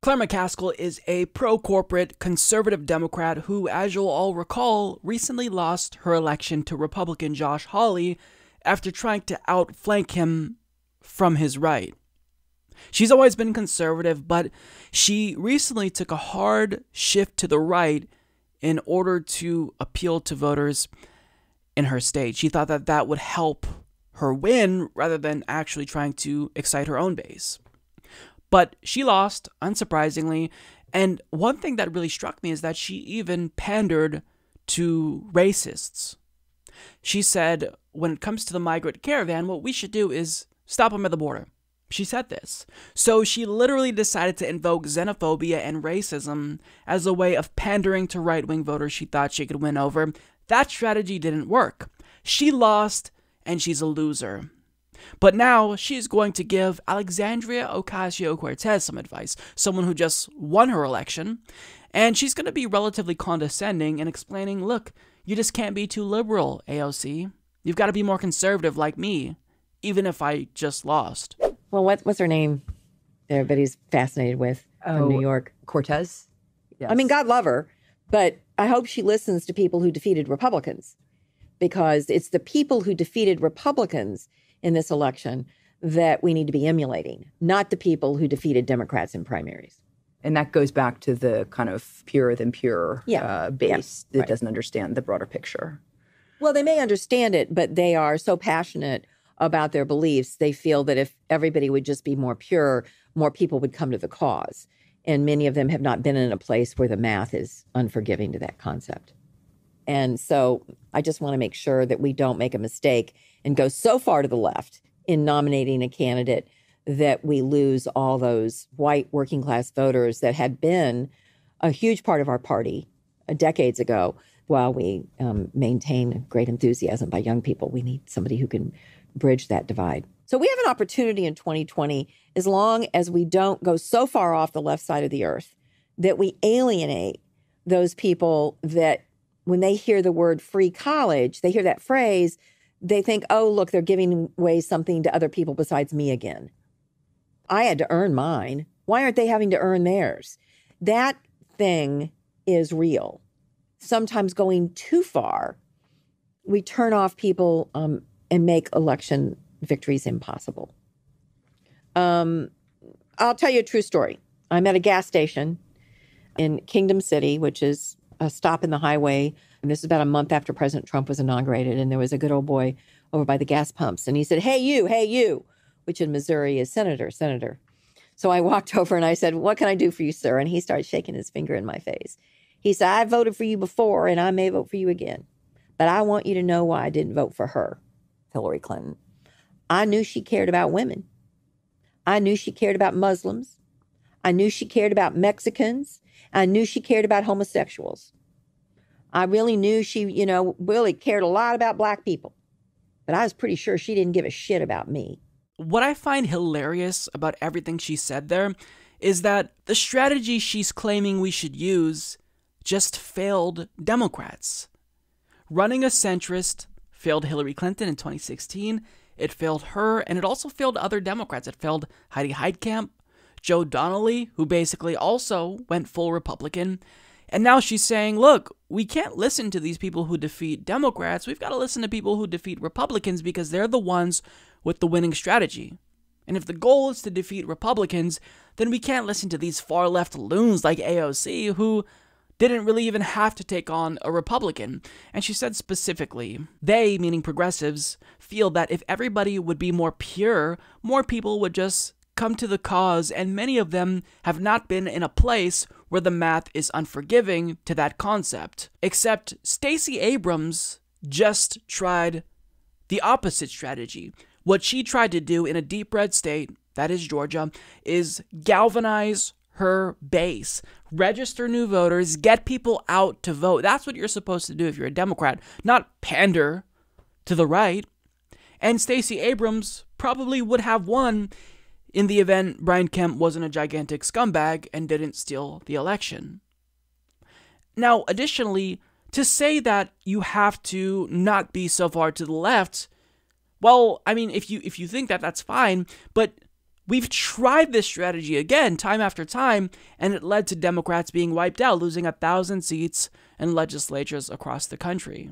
Claire McCaskill is a pro-corporate conservative Democrat who, as you'll all recall, recently lost her election to Republican Josh Hawley after trying to outflank him from his right. She's always been conservative, but she recently took a hard shift to the right in order to appeal to voters in her state. She thought that that would help her win rather than actually trying to excite her own base. But she lost, unsurprisingly, and one thing that really struck me is that she even pandered to racists. She said, when it comes to the migrant caravan, what we should do is stop them at the border. She said this. So she literally decided to invoke xenophobia and racism as a way of pandering to right-wing voters she thought she could win over. That strategy didn't work. She lost, and she's a loser. But now she's going to give Alexandria Ocasio-Cortez some advice, someone who just won her election, and she's going to be relatively condescending and explaining, look, you just can't be too liberal, AOC. You've got to be more conservative like me, even if I just lost. Well, what's her name that everybody's fascinated with from New York? Cortez? Yes. I mean, God love her, but I hope she listens to people who defeated Republicans, because it's the people who defeated Republicans in this election that we need to be emulating, not the people who defeated Democrats in primaries. And that goes back to the kind of purer than pure base that right. doesn't understand the broader picture. Well, they may understand it, but they are so passionate about their beliefs. They feel that if everybody would just be more pure, more people would come to the cause. And many of them have not been in a place where the math is unforgiving to that concept. And so I just want to make sure that we don't make a mistake and go so far to the left in nominating a candidate that we lose all those white working class voters that had been a huge part of our party decades ago. While we maintain great enthusiasm by young people, we need somebody who can bridge that divide. So we have an opportunity in 2020, as long as we don't go so far off the left side of the earth that we alienate those people that when they hear the word free college, they hear that phrase, they think, oh, look, they're giving away something to other people besides me again. I had to earn mine. Why aren't they having to earn theirs? That thing is real. Sometimes going too far, we turn off people and make election victories impossible. I'll tell you a true story. I'm at a gas station in Kingdom City, which is a stop in the highway. And this is about a month after President Trump was inaugurated. And there was a good old boy over by the gas pumps. And he said, hey, you, which in Missouri is Senator. So I walked over and I said, what can I do for you, sir? And he started shaking his finger in my face. He said, I voted for you before and I may vote for you again. But I want you to know why I didn't vote for her, Hillary Clinton. I knew she cared about women. I knew she cared about Muslims. I knew she cared about Mexicans. I knew she cared about homosexuals. I really knew she, really cared a lot about black people. But I was pretty sure she didn't give a shit about me. What I find hilarious about everything she said there is that the strategy she's claiming we should use just failed Democrats. Running a centrist failed Hillary Clinton in 2016. It failed her, and it also failed other Democrats. It failed Heidi Heitkamp, Joe Donnelly, who basically also went full Republican. And now she's saying, look, we can't listen to these people who defeat Democrats. We've got to listen to people who defeat Republicans because they're the ones with the winning strategy. And if the goal is to defeat Republicans, then we can't listen to these far-left loons like AOC who didn't really even have to take on a Republican. And she said specifically, they, meaning progressives, feel that if everybody would be more pure, more people would just come to the cause, and many of them have not been in a place where the math is unforgiving to that concept. Except Stacey Abrams just tried the opposite strategy. What she tried to do in a deep red state, that is Georgia, is galvanize her base, register new voters, get people out to vote. That's what you're supposed to do if you're a Democrat, not pander to the right. And Stacey Abrams probably would have won in the event Brian Kemp wasn't a gigantic scumbag and didn't steal the election. Now, additionally, to say that you have to not be so far to the left, well, I mean, if you think that, that's fine, but We've tried this strategy again, time after time, and it led to Democrats being wiped out, losing 1,000 seats in legislatures across the country.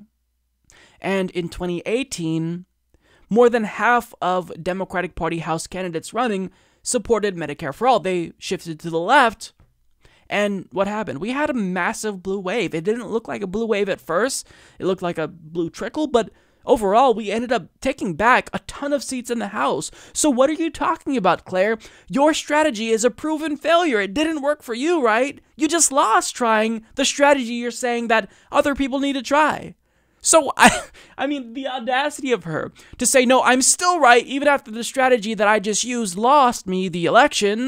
And in 2018, more than half of Democratic Party House candidates running supported Medicare for All. They shifted to the left, and what happened? We had a massive blue wave. It didn't look like a blue wave at first. It looked like a blue trickle, but overall, we ended up taking back a ton of seats in the House. So what are you talking about, Claire? Your strategy is a proven failure. It didn't work for you, right? You just lost trying the strategy you're saying that other people need to try. So, I mean, the audacity of her to say, no, I'm still right, even after the strategy that I just used lost me the election,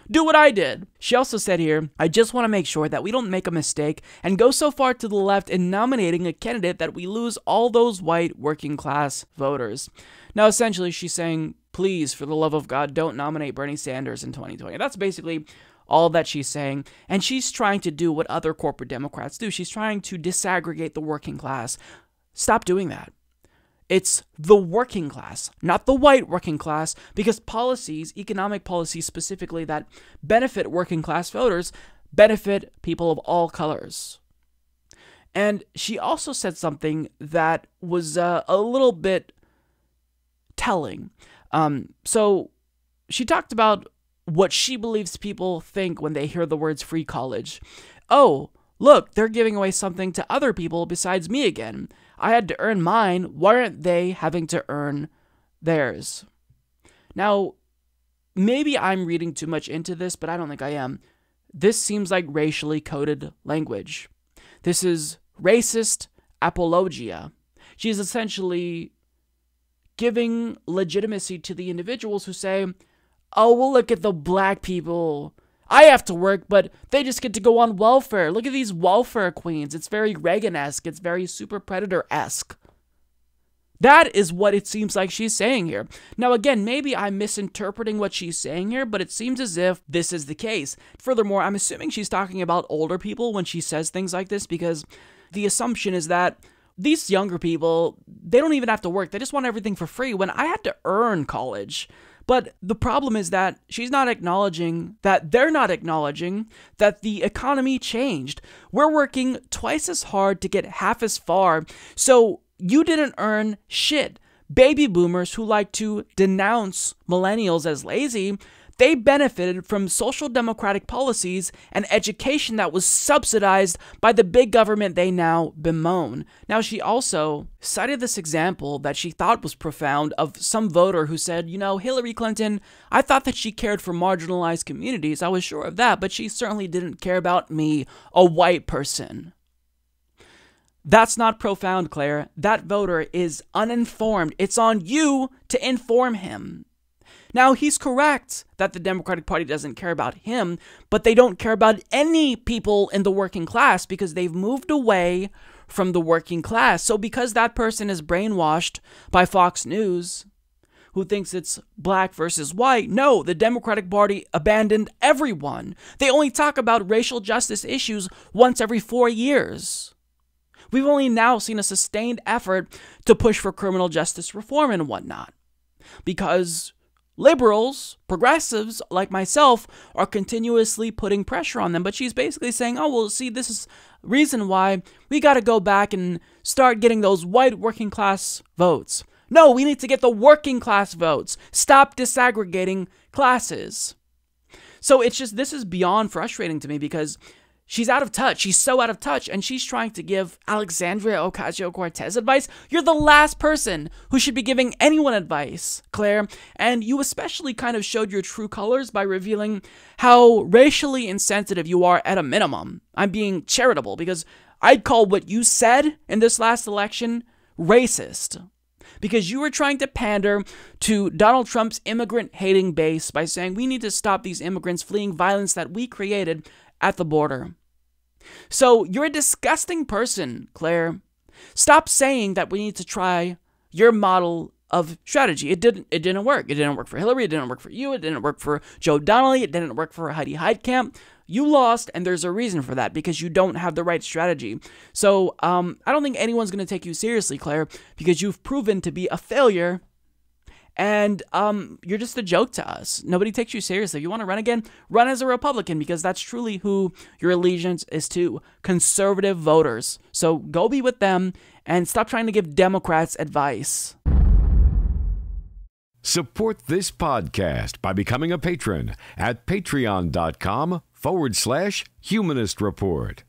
do what I did. She also said here, I just want to make sure that we don't make a mistake and go so far to the left in nominating a candidate that we lose all those white working class voters. Now, essentially, she's saying, please, for the love of God, don't nominate Bernie Sanders in 2020. That's basically all that she's saying. And she's trying to do what other corporate Democrats do. She's trying to disaggregate the working class. Stop doing that. It's the working class, not the white working class, because policies, economic policies specifically that benefit working class voters, benefit people of all colors. And she also said something that was a little bit telling. So she talked about what she believes people think when they hear the words free college. Oh, look, they're giving away something to other people besides me again. I had to earn mine. Why aren't they having to earn theirs? Now, maybe I'm reading too much into this, but I don't think I am. This seems like racially coded language. This is racist apologia. She's essentially giving legitimacy to the individuals who say, oh, well, look at the black people. I have to work, but they just get to go on welfare. Look at these welfare queens. It's very Reagan-esque. It's very super predator-esque. That is what it seems like she's saying here. Now, again, maybe I'm misinterpreting what she's saying here, but it seems as if this is the case. Furthermore, I'm assuming she's talking about older people when she says things like this, because the assumption is that these younger people, they don't even have to work. They just want everything for free when I had to earn college. But the problem is that she's not acknowledging that they're not acknowledging that the economy changed. We're working twice as hard to get half as far. So you didn't earn shit. Baby boomers who like to denounce millennials as lazy, they benefited from social democratic policies and education that was subsidized by the big government they now bemoan. Now, she also cited this example that she thought was profound of some voter who said, Hillary Clinton, I thought that she cared for marginalized communities. I was sure of that, but she certainly didn't care about me, a white person. That's not profound, Claire. That voter is uninformed. It's on you to inform him. Now, he's correct that the Democratic Party doesn't care about him, but they don't care about any people in the working class because they've moved away from the working class. So because that person is brainwashed by Fox News, who thinks it's black versus white, no, the Democratic Party abandoned everyone. They only talk about racial justice issues once every 4 years. We've only now seen a sustained effort to push for criminal justice reform and whatnot, because liberals, progressives like myself, are continuously putting pressure on them. But she's basically saying, oh, well, see, this is reason why we got to go back and start getting those white working class votes. No, we need to get the working class votes. Stop disaggregating classes. So it's just, this is beyond frustrating to me because she's out of touch. She's so out of touch, and she's trying to give Alexandria Ocasio-Cortez advice. You're the last person who should be giving anyone advice, Claire, and you especially kind of showed your true colors by revealing how racially insensitive you are at a minimum. I'm being charitable because I'd call what you said in this last election racist, because you were trying to pander to Donald Trump's immigrant-hating base by saying we need to stop these immigrants fleeing violence that we created at the border. So you're a disgusting person, Claire. Stop saying that we need to try your model of strategy. It didn't work. It didn't work for Hillary. It didn't work for you. It didn't work for Joe Donnelly. It didn't work for Heidi Heitkamp. You lost, and there's a reason for that, because you don't have the right strategy. So I don't think anyone's going to take you seriously, Claire, because you've proven to be a failure, And you're just a joke to us. Nobody takes you seriously. If you want to run again, run as a Republican, because that's truly who your allegiance is to, conservative voters. So go be with them and stop trying to give Democrats advice. Support this podcast by becoming a patron at patreon.com/Humanist Report.